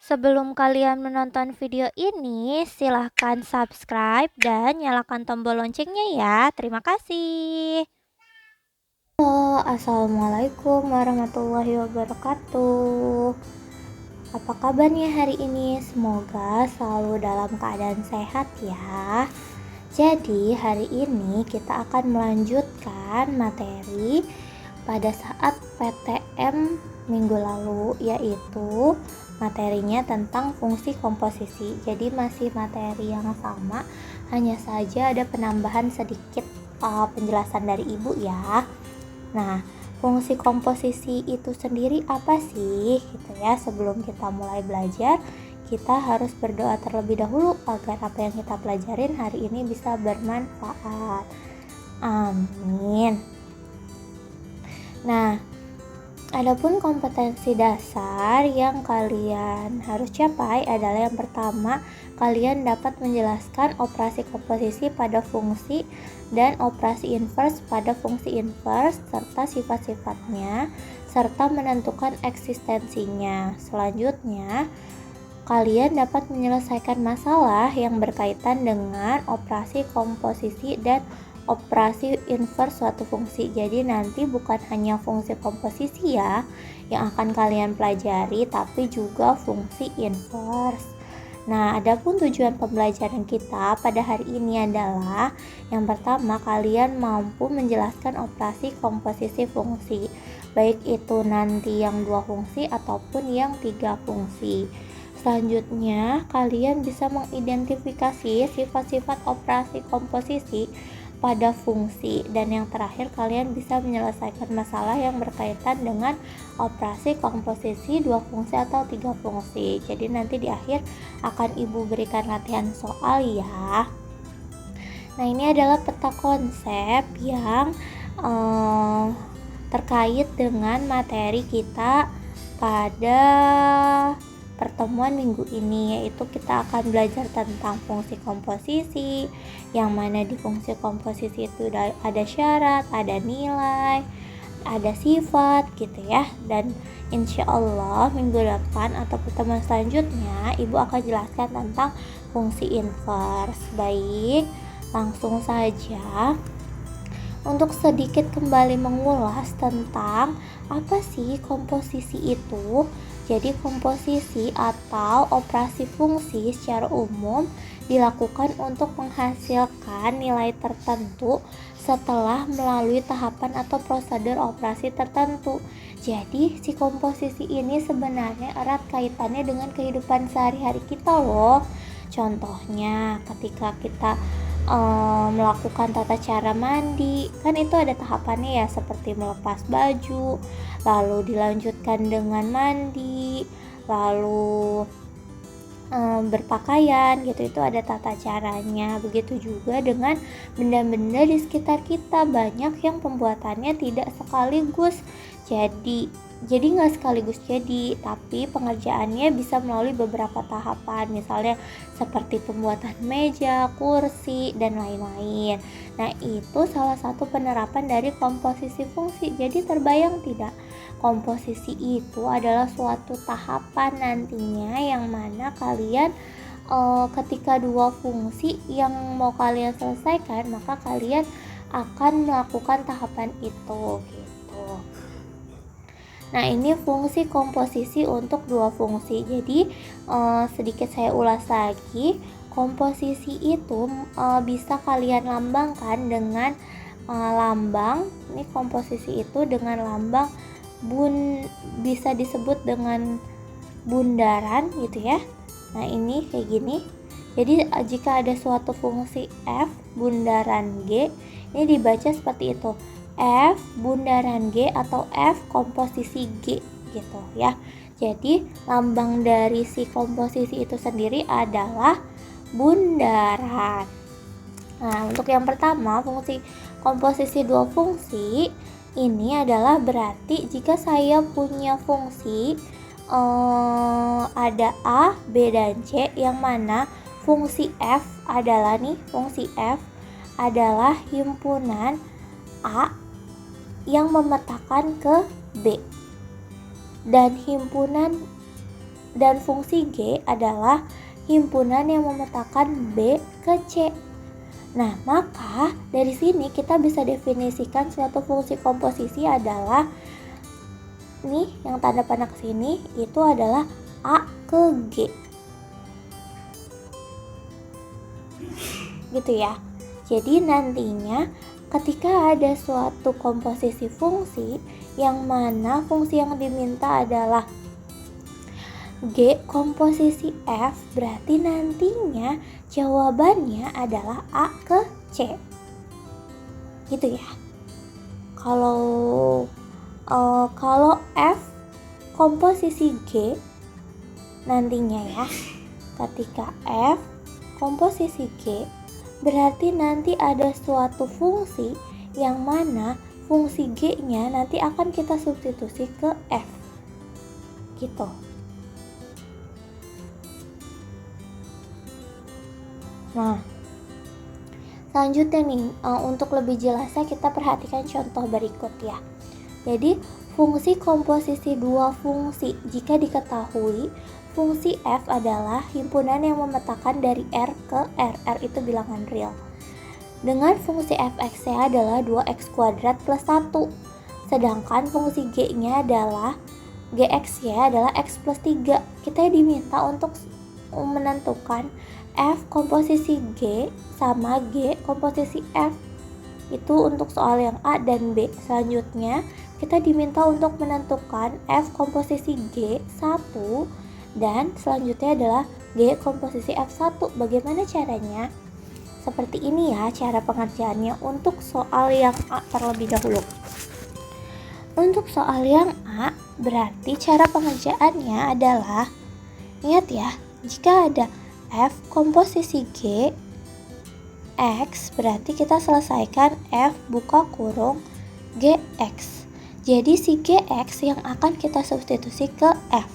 Sebelum kalian menonton video ini, silahkan subscribe dan nyalakan tombol loncengnya ya. Terima kasih. Halo, assalamualaikum warahmatullahi wabarakatuh. Apa kabarnya hari ini? Semoga selalu dalam keadaan sehat ya. Jadi hari ini kita akan melanjutkan materi pada saat PTM minggu lalu, yaitu materinya tentang fungsi komposisi. Jadi masih materi yang sama, hanya saja ada penambahan sedikit penjelasan dari ibu ya. Nah, fungsi komposisi itu sendiri apa sih gitu ya. Sebelum kita mulai belajar, kita harus berdoa terlebih dahulu agar apa yang kita pelajarin hari ini bisa bermanfaat. Amin. Nah, adapun kompetensi dasar yang kalian harus capai adalah yang pertama, kalian dapat menjelaskan operasi komposisi pada fungsi dan operasi inverse pada fungsi inverse serta sifat-sifatnya serta menentukan eksistensinya. Selanjutnya, kalian dapat menyelesaikan masalah yang berkaitan dengan operasi komposisi dan operasi inverse suatu fungsi. Jadi nanti bukan hanya fungsi komposisi ya yang akan kalian pelajari, tapi juga fungsi inverse. Nah, adapun tujuan pembelajaran kita pada hari ini adalah yang pertama, kalian mampu menjelaskan operasi komposisi fungsi, baik itu nanti yang 2 fungsi ataupun yang 3 fungsi. Selanjutnya, kalian bisa mengidentifikasi sifat-sifat operasi komposisi pada fungsi, dan yang terakhir kalian bisa menyelesaikan masalah yang berkaitan dengan operasi komposisi 2 fungsi atau 3 fungsi. Jadi nanti di akhir akan ibu berikan latihan soal ya. Nah, ini adalah peta konsep yang terkait dengan materi kita pada pertemuan minggu ini, yaitu kita akan belajar tentang fungsi komposisi, yang mana di fungsi komposisi itu ada syarat, ada nilai, ada sifat gitu ya. Dan insya Allah minggu depan atau pertemuan selanjutnya ibu akan jelaskan tentang fungsi inverse. Baik, langsung saja untuk sedikit kembali mengulas tentang apa sih komposisi itu. Jadi komposisi atau operasi fungsi secara umum dilakukan untuk menghasilkan nilai tertentu setelah melalui tahapan atau prosedur operasi tertentu. Jadi si komposisi ini sebenarnya erat kaitannya dengan kehidupan sehari-hari kita loh. Contohnya ketika kita melakukan tata cara mandi, kan itu ada tahapannya ya, seperti melepas baju, lalu dilanjutkan dengan mandi, lalu berpakaian gitu, itu ada tata caranya. Begitu juga dengan benda-benda di sekitar kita, banyak yang pembuatannya tidak sekaligus jadi nggak sekaligus jadi, tapi pengerjaannya bisa melalui beberapa tahapan, misalnya seperti pembuatan meja, kursi, dan lain-lain. Nah, itu salah satu penerapan dari komposisi fungsi. Jadi terbayang tidak? Komposisi itu adalah suatu tahapan nantinya yang mana kalian ketika 2 fungsi yang mau kalian selesaikan, maka kalian akan melakukan tahapan itu gitu. Nah, ini fungsi komposisi untuk 2 fungsi. Jadi sedikit saya ulas lagi. Komposisi itu bisa kalian lambangkan dengan lambang. Ini komposisi itu dengan lambang bisa disebut dengan bundaran gitu ya. Nah, ini kayak gini. Jadi jika ada suatu fungsi f bundaran g, ini dibaca seperti itu. F bundaran G atau F komposisi G gitu ya. Jadi lambang dari si komposisi itu sendiri adalah bundaran. Nah, untuk yang pertama, fungsi komposisi 2 fungsi ini adalah berarti jika saya punya fungsi ada A, B, dan C, yang mana fungsi F adalah fungsi F adalah himpunan A yang memetakan ke B, dan himpunan dan fungsi G adalah himpunan yang memetakan B ke C. Nah, maka dari sini kita bisa definisikan suatu fungsi komposisi adalah nih yang tanda panah ke sini itu adalah A ke G. Gitu ya. Jadi nantinya ketika ada suatu komposisi fungsi yang mana fungsi yang diminta adalah G komposisi F, berarti nantinya jawabannya adalah A ke C. Gitu ya. Kalau F komposisi G nantinya ya, ketika F komposisi G, berarti nanti ada suatu fungsi yang mana fungsi G-nya nanti akan kita substitusi ke F. Gitu. Nah, selanjutnya nih, untuk lebih jelasnya kita perhatikan contoh berikut ya. Jadi, fungsi komposisi dua fungsi jika diketahui fungsi F adalah himpunan yang memetakan dari R ke R. R itu bilangan real. Dengan fungsi fx-nya adalah 2x kuadrat plus 1. Sedangkan fungsi G-nya adalah Gx-nya adalah x plus 3. Kita diminta untuk menentukan F komposisi G sama G komposisi F. Itu untuk soal yang A dan B. Selanjutnya kita diminta untuk menentukan F komposisi G 1 dan selanjutnya adalah G komposisi F1. Bagaimana caranya? Seperti ini ya cara pengerjaannya untuk soal yang A terlebih dahulu. Untuk soal yang A berarti cara pengerjaannya adalah, ingat ya, jika ada F komposisi G X, berarti kita selesaikan F buka kurung Gx. Jadi si Gx yang akan kita substitusi ke F.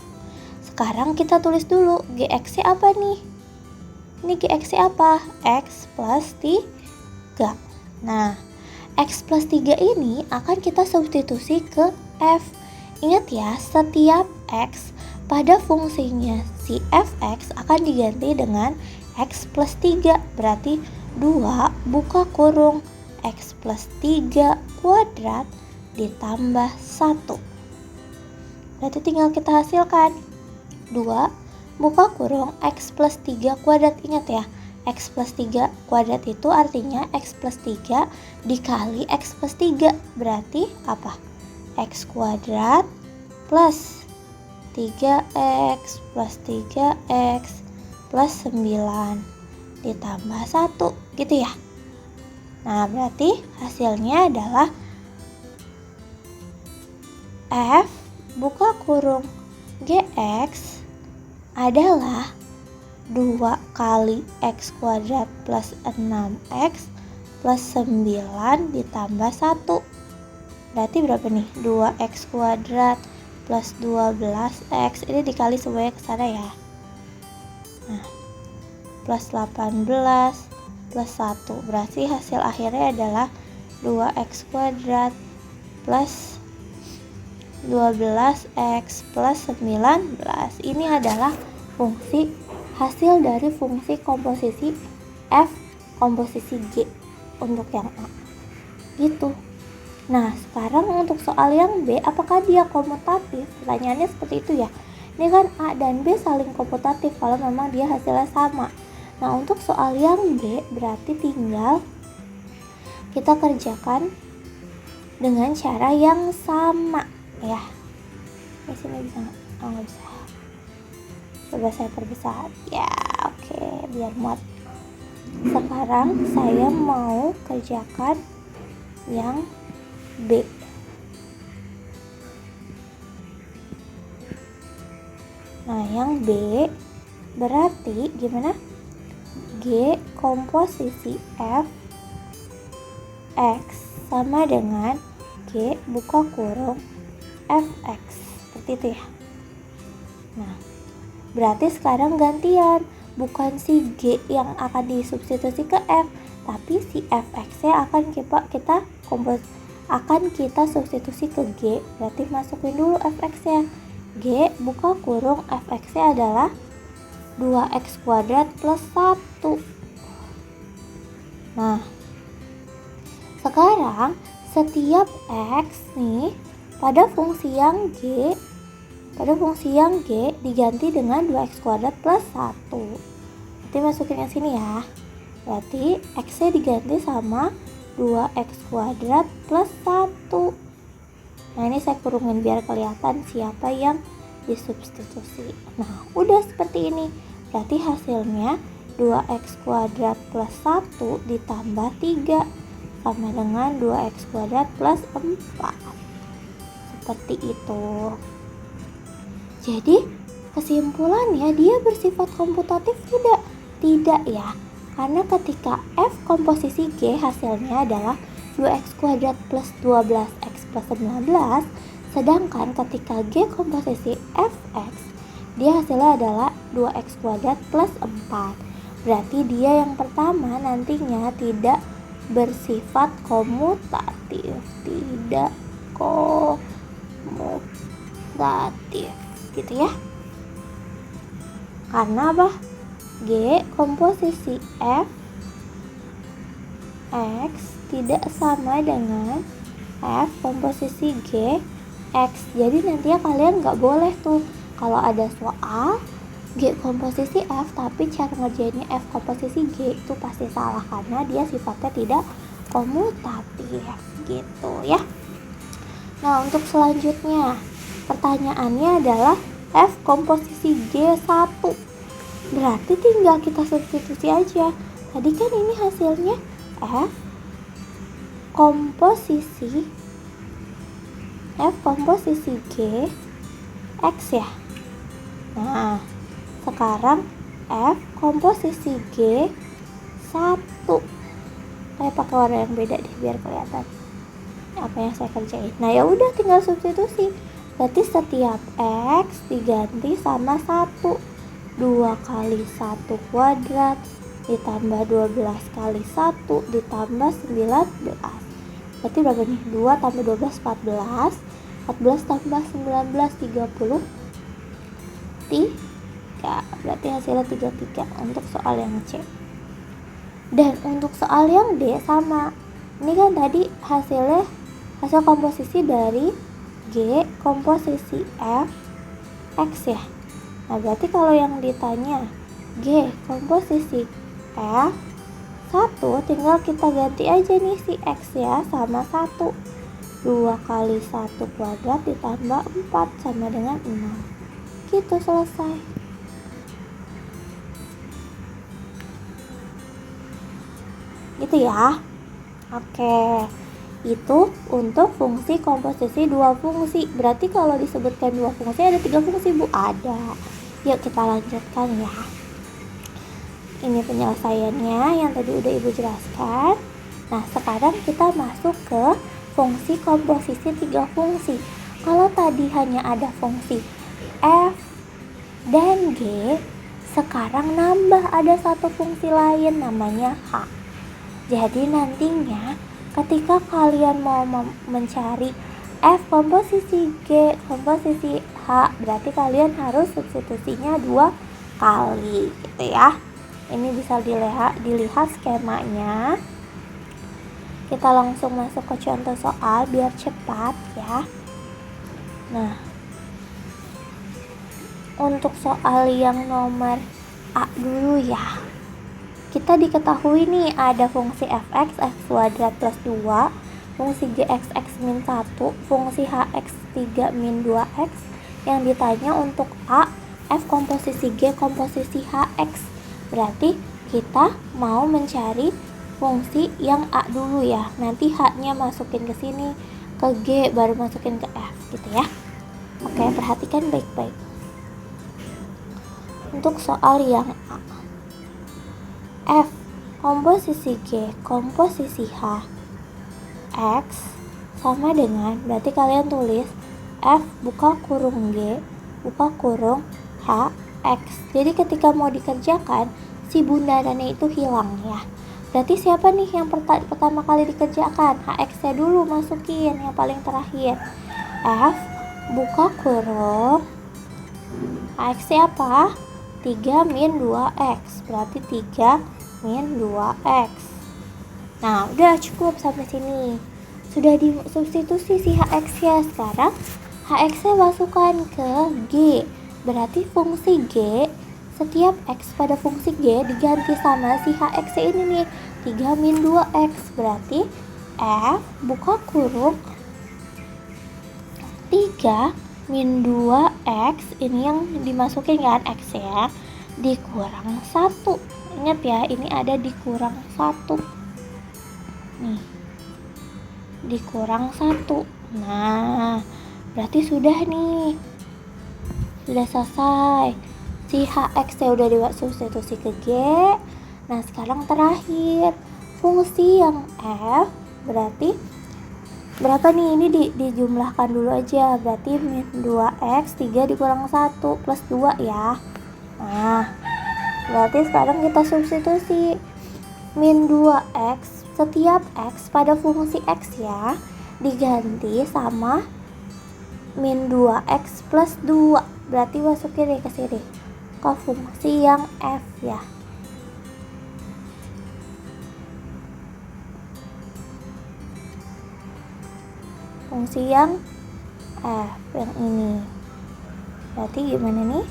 Sekarang kita tulis dulu Gx apa nih? Ini Gx apa? X plus 3. Nah, X plus 3 ini akan kita substitusi ke F. Ingat ya, setiap X pada fungsinya si fx akan diganti dengan X plus 3. Berarti 2 buka kurung X plus 3 kuadrat ditambah 1. Berarti tinggal kita hasilkan 2 buka kurung X plus 3 kuadrat. Ingat ya, X plus 3 kuadrat itu artinya X plus 3 dikali X plus 3. Berarti apa? X kuadrat plus 3X plus 3X plus 9 ditambah 1. Gitu ya. Nah, berarti hasilnya adalah F buka kurung Gx adalah 2 kali X kuadrat plus 6X plus 9 ditambah 1. Berarti berapa nih? 2X kuadrat plus 12X. Ini dikali semuanya ke sana ya. Nah, plus 18 plus 1. Berarti hasil akhirnya adalah 2X kuadrat plus 12X plus 19. Ini adalah fungsi hasil dari fungsi komposisi F komposisi G untuk yang A. Gitu. Nah, sekarang untuk soal yang B, apakah dia komutatif? Pertanyaannya seperti itu ya. Ini kan A dan B saling komutatif kalau memang dia hasilnya sama. Nah, untuk soal yang B berarti tinggal kita kerjakan dengan cara yang sama ya. Di sini bisa nggak? Oh, nggak bisa. Coba saya perbesar. Ya, oke, biar muat. Sekarang saya mau kerjakan yang B. Nah, yang B berarti gimana? G komposisi F X sama dengan G buka kurung Fx. Seperti itu ya. Nah, berarti sekarang gantian. Bukan si G yang akan disubstitusi ke F, tapi si Fx-nya akan kita substitusi ke G. Berarti masukin dulu Fx-nya. G buka kurung fx-nya adalah 2x kuadrat plus 1. Nah, sekarang setiap x nih pada fungsi yang G diganti dengan 2x kuadrat plus 1. Nanti masukin ke sini ya. Berarti x-nya diganti sama 2x kuadrat plus 1. Nah, ini saya kurungin biar kelihatan siapa yang disubstitusi. Nah, udah seperti ini. Berarti hasilnya 2x kuadrat plus 1 ditambah 3 sama dengan 2x kuadrat plus 4. Seperti itu. Jadi kesimpulannya dia bersifat komputatif tidak? Tidak ya. Karena ketika F komposisi G hasilnya adalah 2x kuadrat plus 12x plus 19, sedangkan ketika G komposisi Fx dia hasilnya adalah 2x kuadrat plus 4. Berarti dia yang pertama nantinya tidak bersifat komutatif. Tidak komutatif. Gitu ya. Karena apa? G komposisi F X tidak sama dengan F komposisi G X. Jadi nantinya kalian nggak boleh tuh kalau ada soal G komposisi F tapi cara ngerjainnya F komposisi G, itu pasti salah karena dia sifatnya tidak komutatif gitu ya. Nah, untuk selanjutnya pertanyaannya adalah F komposisi G1. Berarti tinggal kita substitusi aja. Tadi kan ini hasilnya F komposisi G X ya. Nah, sekarang F komposisi G 1. Saya pakai warna yang beda deh biar kelihatan apa yang saya kerjain. Nah, ya udah tinggal substitusi. Berarti setiap X diganti sama 1. 2 kali 1 kuadrat ditambah 12 kali 1 ditambah 19. Berarti berapa nih? 2 tambah 12 14. 14 tambah 19 30. 3. Berarti hasilnya 33 untuk soal yang C. Dan untuk soal yang D sama. Ini kan tadi hasil komposisi dari G komposisi F X ya. Nah, berarti kalau yang ditanya G komposisi F 1, tinggal kita ganti aja nih si X ya sama 1. 2 kali 1 kuadrat ditambah 4 sama dengan 6. Gitu, selesai. Gitu ya. Oke. Itu untuk fungsi komposisi dua fungsi. Berarti kalau disebutkan dua fungsi ada 3 fungsi, Bu? Ada. Yuk kita lanjutkan ya. Ini penyelesaiannya yang tadi udah Ibu jelaskan. Nah, sekarang kita masuk ke fungsi komposisi 3 fungsi. Kalau tadi hanya ada fungsi F dan G, sekarang nambah ada satu fungsi lain namanya H. Jadi nantinya ketika kalian mau mencari F komposisi G komposisi H, berarti kalian harus substitusinya 2 kali gitu ya. Ini bisa dilihat skemanya. Kita langsung masuk ke contoh soal biar cepat ya. Nah, untuk soal yang nomor A dulu ya. Kita diketahui nih ada fungsi fx x kuadrat plus 2, fungsi gx x min 1, fungsi hx 3 min 2x. Yang ditanya untuk A, F komposisi G komposisi hx. Berarti kita mau mencari fungsi yang A dulu ya. Nanti H-nya masukin ke sini, ke G baru masukin ke F gitu ya. Oke, perhatikan baik-baik. Untuk soal yang A, F komposisi G komposisi H X sama dengan, berarti kalian tulis F buka kurung G buka kurung H X. Jadi ketika mau dikerjakan si bundarannya itu hilang ya. Berarti siapa nih yang pertama kali dikerjakan? HX nya dulu masukin yang paling terakhir. F buka kurung HX apa? 3 min 2X, berarti 3 min 2X. Nah, udah cukup sampai sini. Sudah disubstitusi si HX ya. Sekarang HX-nya masukkan ke G. Berarti fungsi G, setiap X pada fungsi G diganti sama si HX ini nih, 3 min 2X. Berarti F buka kurung 3 min 2X, ini yang dimasukin kan X ya, dikurang 1. Ingat ya, ini ada dikurang 1 nih, dikurang 1. Nah, berarti sudah nih, sudah selesai. Si HX ya udah disubstitusi ke G. Nah, sekarang terakhir fungsi yang F, berarti berapa nih? Ini dijumlahkan dulu aja. Berarti min 2X, 3 dikurang 1 plus 2 ya. Nah, berarti sekarang kita substitusi min 2X, setiap X pada fungsi X ya, diganti sama min 2X plus 2. Berarti masukin deh ke sini, ke fungsi yang F ya. Fungsi yang F yang ini. Berarti gimana nih?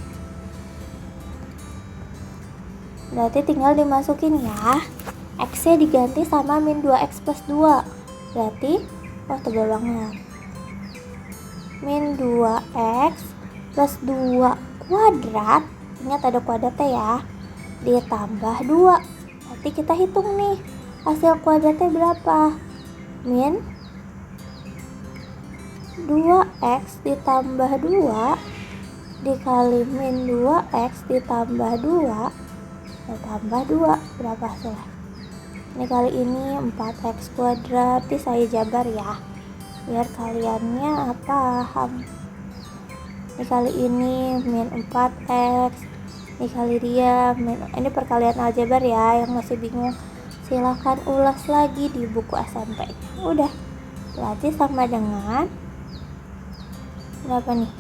Berarti tinggal dimasukin ya. X-nya diganti sama min 2X plus 2. Berarti, tebal banget. Min 2X plus 2 kuadrat. Ingat ada kuadratnya ya. Ditambah 2. Berarti kita hitung nih. Hasil kuadratnya berapa? Min 2X ditambah 2 dikali min 2X ditambah 2 ditambah 2, berapa hasilnya? Ini kali ini 4X kuadrat. Nanti saya jabar ya, biar kaliannya paham. Ini kali ini min 4X, ini kali dia min, ini perkalian aljabar ya. Yang masih bingung silahkan ulas lagi di buku SMP. Udah, berarti sama dengan berapa nih?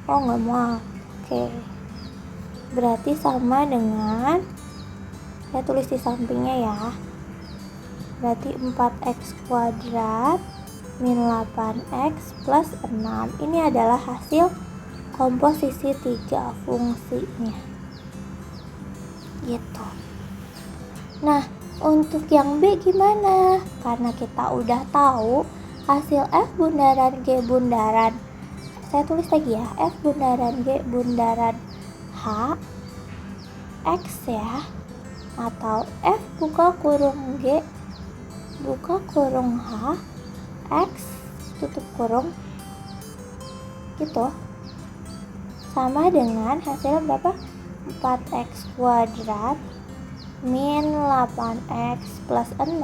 Nggak mau. Oke, berarti sama dengan, saya tulis di sampingnya ya, berarti 4X kuadrat min 8X plus 6. Ini adalah hasil komposisi 3 fungsinya gitu. Nah, untuk yang B gimana? Karena kita udah tahu hasil F bundaran G bundaran, saya tulis lagi ya, F bundaran G bundaran H X ya, atau F buka kurung G buka kurung H X tutup kurung gitu, sama dengan hasilnya berapa? 4X kuadrat min 8X plus 6.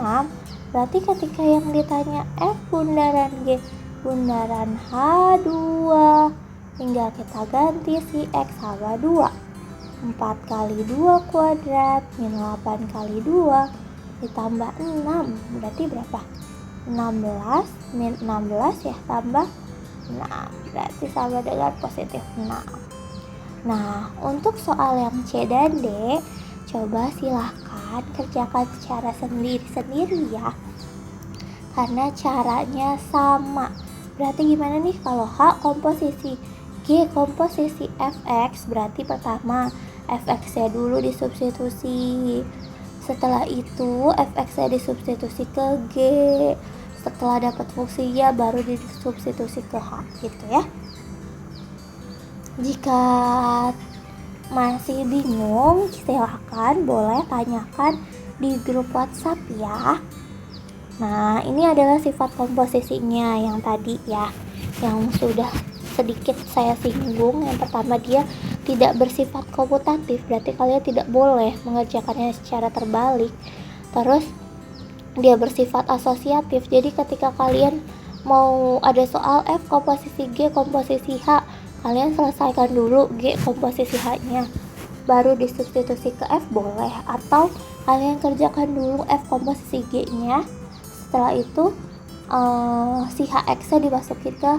Berarti ketika yang ditanya F bundaran G bundaran H2, tinggal kita ganti si X sama 2. 4 kali 2 kuadrat min 8 kali 2 ditambah 6. Berarti berapa? 16 min 16 ya, tambah 6. Berarti sama dengan positif 6. Nah, untuk soal yang C dan D, coba silahkan kerjakan secara sendiri-sendiri ya, karena caranya sama. Berarti gimana nih kalau H komposisi, G komposisi Fx, berarti pertama Fx-nya dulu disubstitusi, setelah itu Fx-nya disubstitusi ke G, setelah dapat fungsinya baru disubstitusi ke H gitu ya. Jika masih bingung, silakan boleh tanyakan di grup WhatsApp ya. Nah, ini adalah sifat komposisinya yang tadi ya, yang sudah sedikit saya singgung. Yang pertama, dia tidak bersifat komutatif, berarti kalian tidak boleh mengerjakannya secara terbalik. Terus dia bersifat asosiatif, jadi ketika kalian mau ada soal F komposisi G komposisi H, kalian selesaikan dulu G komposisi H-nya, baru disubstitusi ke F boleh, atau kalian kerjakan dulu F komposisi G-nya, setelah itu si HX-nya dimasukin ke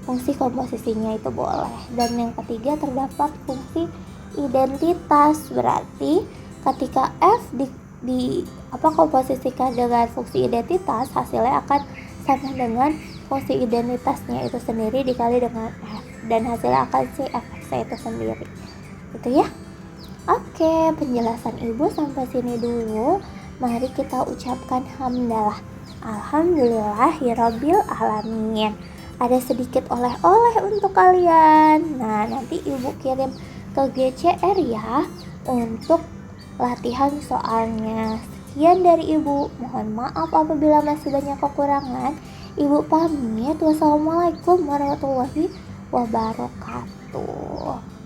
fungsi komposisinya itu boleh. Dan yang ketiga terdapat fungsi identitas, berarti ketika F komposisikan dengan fungsi identitas, hasilnya akan sama dengan fungsi identitasnya itu sendiri dikali dengan F, dan hasilnya akan si Fx itu sendiri, gitu ya. Oke, penjelasan ibu sampai sini dulu. Mari kita ucapkan hamdalah. Alhamdulillahirabbil alamin. Ada sedikit oleh-oleh untuk kalian. Nah, nanti ibu kirim ke GCR ya untuk latihan soalnya. Sekian dari ibu. Mohon maaf apabila masih banyak kekurangan. Ibu pamit. Wassalamualaikum warahmatullahi wabarakatuh.